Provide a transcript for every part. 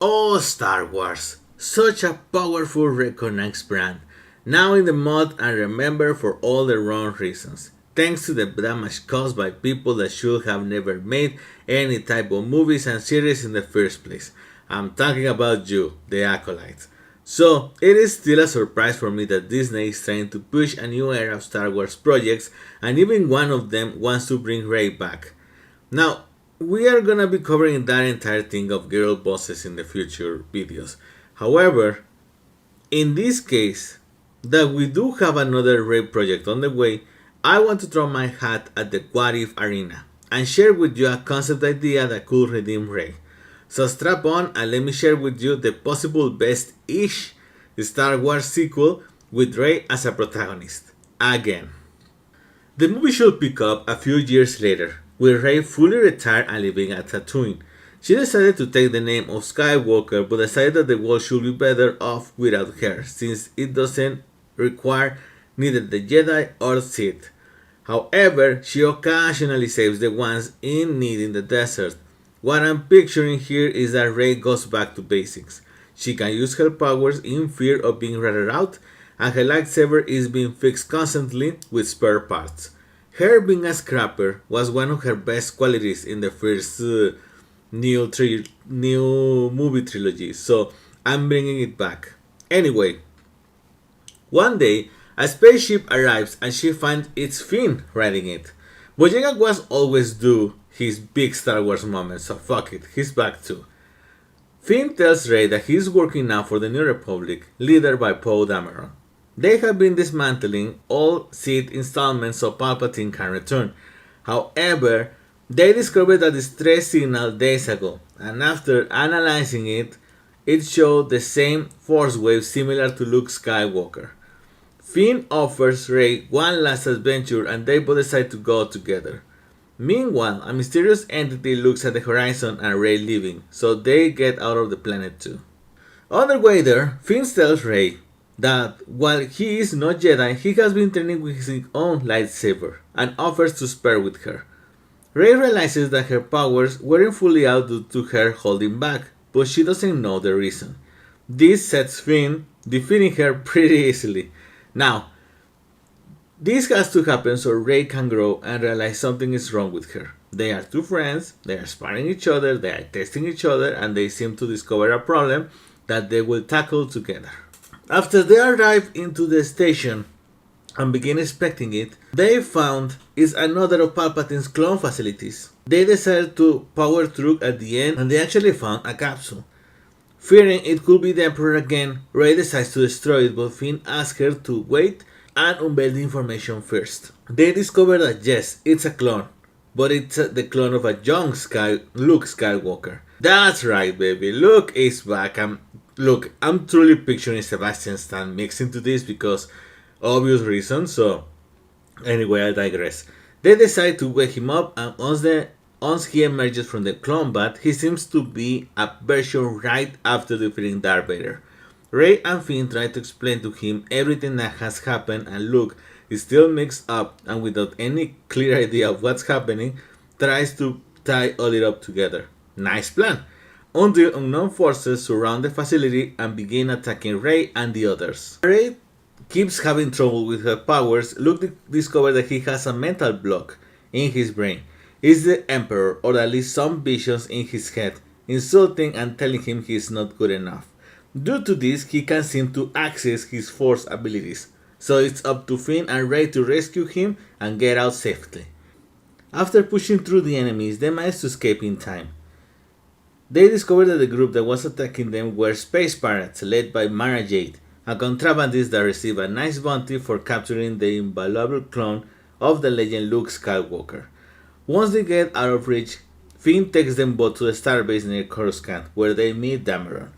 Oh, Star Wars! Such a powerful recognized brand. Now in the mud and remembered for all the wrong reasons. Thanks to the damage caused by people that should have never made any type of movies and series in the first place. I'm talking about you, the Acolytes. So, it is still a surprise for me that Disney is trying to push a new era of Star Wars projects, and even one of them wants to bring Rey back. Now, we are gonna be covering that entire thing of girl bosses in the future videos. However, in this case, that we do have another rape project on the way, I want to throw my hat at the what if arena and share with you a concept idea that could redeem Rey. So strap on and let me share with you the possible best-ish Star Wars sequel with Rey as a protagonist. Again. The movie should pick up a few years later, with Rey fully retired and living at Tatooine. She decided to take the name of Skywalker but decided that the world should be better off without her, since it doesn't require neither the Jedi or Sith. However, she occasionally saves the ones in need in the desert. What I'm picturing here is that Rey goes back to basics. She can use her powers in fear of being ratted out, and her lightsaber is being fixed constantly with spare parts. Her being a scrapper was one of her best qualities in the first new movie trilogy, so I'm bringing it back. Anyway, one day a spaceship arrives and she finds it's Finn riding it. Boyega was always do his big Star Wars moment, so fuck it, he's back too. Finn tells Rey that he's working now for the New Republic, led by Poe Dameron. They have been dismantling all Sith installments so Palpatine can return. However, they discovered a distress signal days ago, and after analyzing it, it showed the same force wave similar to Luke Skywalker. Finn offers Rey one last adventure and they both decide to go together. Meanwhile, a mysterious entity looks at the horizon and Rey leaving, so they get out of the planet too. On their way there, Finn tells Rey that while he is not Jedi, he has been training with his own lightsaber and offers to spar with her. Rey realizes that her powers weren't fully out due to her holding back, but she doesn't know the reason. This sets Finn defeating her pretty easily. Now, this has to happen so Rey can grow and realize something is wrong with her. They are two friends, they are sparring each other, they are testing each other, and they seem to discover a problem that they will tackle together. After they arrive into the station and begin inspecting it, they found is another of Palpatine's clone facilities. They decided to power through at the end and they actually found a capsule. Fearing it could be the Emperor again, Rey decides to destroy it, but Finn asks her to wait and unveil the information first. They discover that yes, it's a clone, but it's the clone of a young Luke Skywalker. That's right, baby, Luke is back. I'm truly picturing Sebastian Stan mixed into this because obvious reasons, so anyway, I digress. They decide to wake him up, and once he emerges from the clone bath, he seems to be a version right after defeating Darth Vader. Rey and Finn try to explain to him everything that has happened, and Luke is still mixed up and without any clear idea of what's happening, tries to tie all it up together. Nice plan! Until unknown forces surround the facility and begin attacking Rey and the others. Rey keeps having trouble with her powers. Luke discovers that he has a mental block in his brain. It's the Emperor, or at least some visions in his head, insulting and telling him he is not good enough. Due to this, he can't seem to access his Force abilities, so it's up to Finn and Rey to rescue him and get out safely. After pushing through the enemies, they manage to escape in time. They discovered that the group that was attacking them were space pirates led by Mara Jade, a contrabandist that received a nice bounty for capturing the invaluable clone of the legend Luke Skywalker. Once they get out of reach, Finn takes them both to the starbase near Coruscant, where they meet Dameron.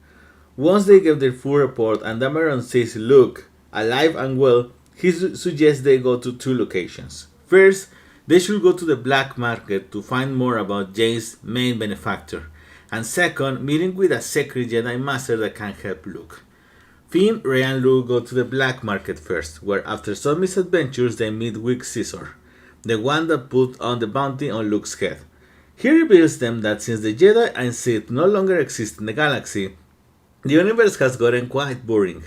Once they give their full report and Dameron sees Luke alive and well, he suggests they go to two locations. First, they should go to the black market to find more about Jade's main benefactor, and second, meeting with a secret Jedi Master that can help Luke. Finn, Rey and Luke go to the black market first, where after some misadventures they meet with Caesar, the one that put on the bounty on Luke's head. He reveals them that since the Jedi and Sith no longer exist in the galaxy, the universe has gotten quite boring.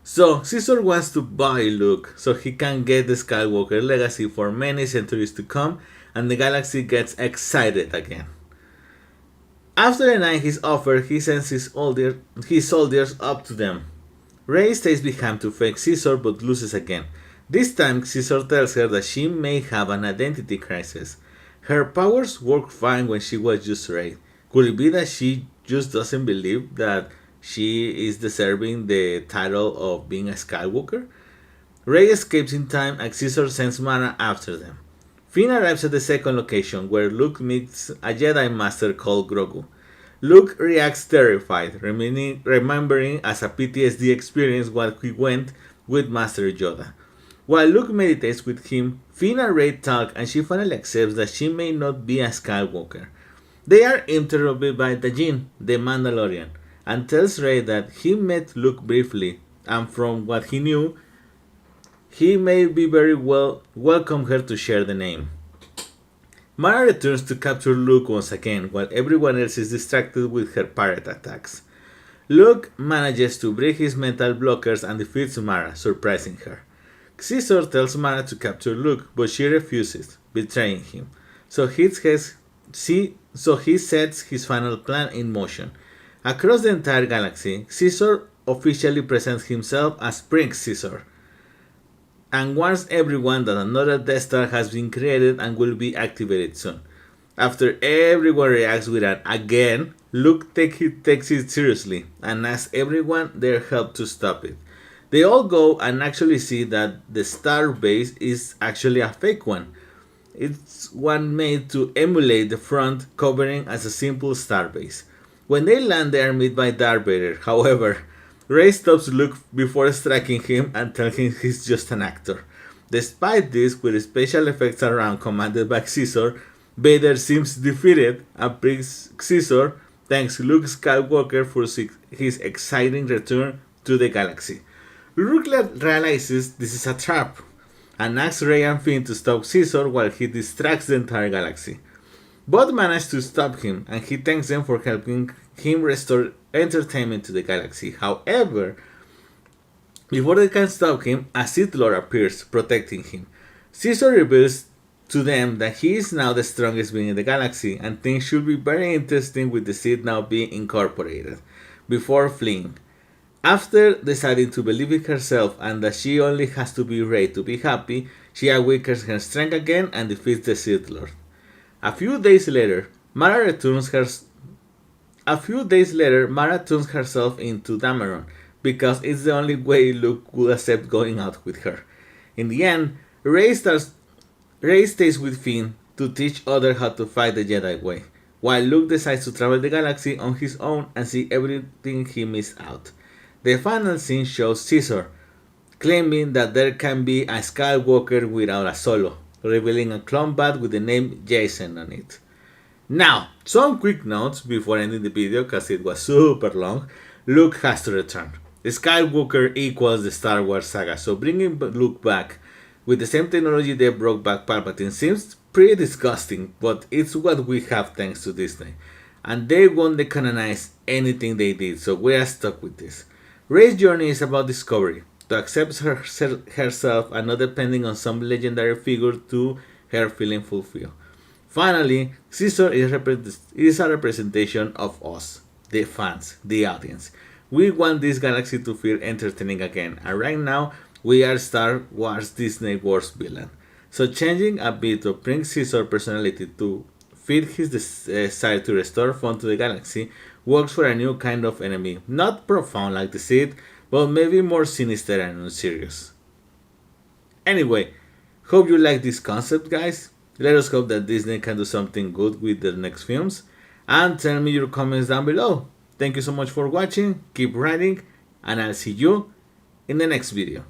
So Caesar wants to buy Luke so he can get the Skywalker legacy for many centuries to come, and the galaxy gets excited again. After denying his offer, he sends his soldiers up to them. Rey stays behind to fake Caesar but loses again. This time Caesar tells her that she may have an identity crisis. Her powers worked fine when she was just Rey. Could it be that she just doesn't believe that she is deserving the title of being a Skywalker? Rey escapes in time and Caesar sends Mara after them. Finn arrives at the second location where Luke meets a Jedi Master called Grogu. Luke reacts terrified, remembering as a PTSD experience what he went with Master Yoda. While Luke meditates with him, Finn and Rey talk and she finally accepts that she may not be a Skywalker. They are interrupted by Dajin, the Mandalorian, and tells Rey that he met Luke briefly and from what he knew, he may be very well welcome her to share the name. Mara returns to capture Luke once again while everyone else is distracted with her pirate attacks. Luke manages to break his mental blockers and defeats Mara, surprising her. Caesar tells Mara to capture Luke, but she refuses, betraying him. So he sets his final plan in motion. Across the entire galaxy, Caesar officially presents himself as Prince Caesar, and warns everyone that another Death Star has been created and will be activated soon. After everyone reacts with an again, Luke takes it seriously and asks everyone their help to stop it. They all go and actually see that the star base is actually a fake one. It's one made to emulate the front covering as a simple star base. When they land, they are met by Darth Vader. However, Rey stops Luke before striking him and tells him he's just an actor. Despite this, with special effects around commanded by Caesar, Vader seems defeated and Prince Caesar thanks Luke Skywalker for his exciting return to the galaxy. Luke realizes this is a trap and asks Rey and Finn to stop Caesar while he distracts the entire galaxy. Both manage to stop him and he thanks them for helping him restore entertainment to the galaxy. However, before they can stop him, a Sith Lord appears, protecting him. Caesar reveals to them that he is now the strongest being in the galaxy and things should be very interesting with the Sith now being incorporated, before fleeing. After deciding to believe in herself and that she only has to be Rey to be happy, she awakens her strength again and defeats the Sith Lord. A few days later, Mara turns herself into Dameron because it's the only way Luke would accept going out with her. In the end, Rey stays with Finn to teach others how to fight the Jedi way, while Luke decides to travel the galaxy on his own and see everything he missed out. The final scene shows Caesar claiming that there can be a Skywalker without a Solo, revealing a clone bat with the name Jason on it. Now, some quick notes before ending the video because it was super long. Luke has to return. The Skywalker equals the Star Wars saga, so bringing Luke back with the same technology they brought back Palpatine seems pretty disgusting, but it's what we have thanks to Disney. And they won't decanonize anything they did, so we are stuck with this. Rey's journey is about discovery, to accept herself and not depending on some legendary figure to her feeling fulfilled. Finally, Caesar is a representation of us, the fans, the audience. We want this galaxy to feel entertaining again, and right now we are Star Wars Disney Wars villain. So changing a bit of Prince Caesar's personality to fit his desire to restore fun to the galaxy works for a new kind of enemy, not profound like the Sith, but maybe more sinister and unserious. Anyway, hope you like this concept, guys. Let us hope that Disney can do something good with their next films, and tell me your comments down below. Thank you so much for watching, keep writing, and I'll see you in the next video.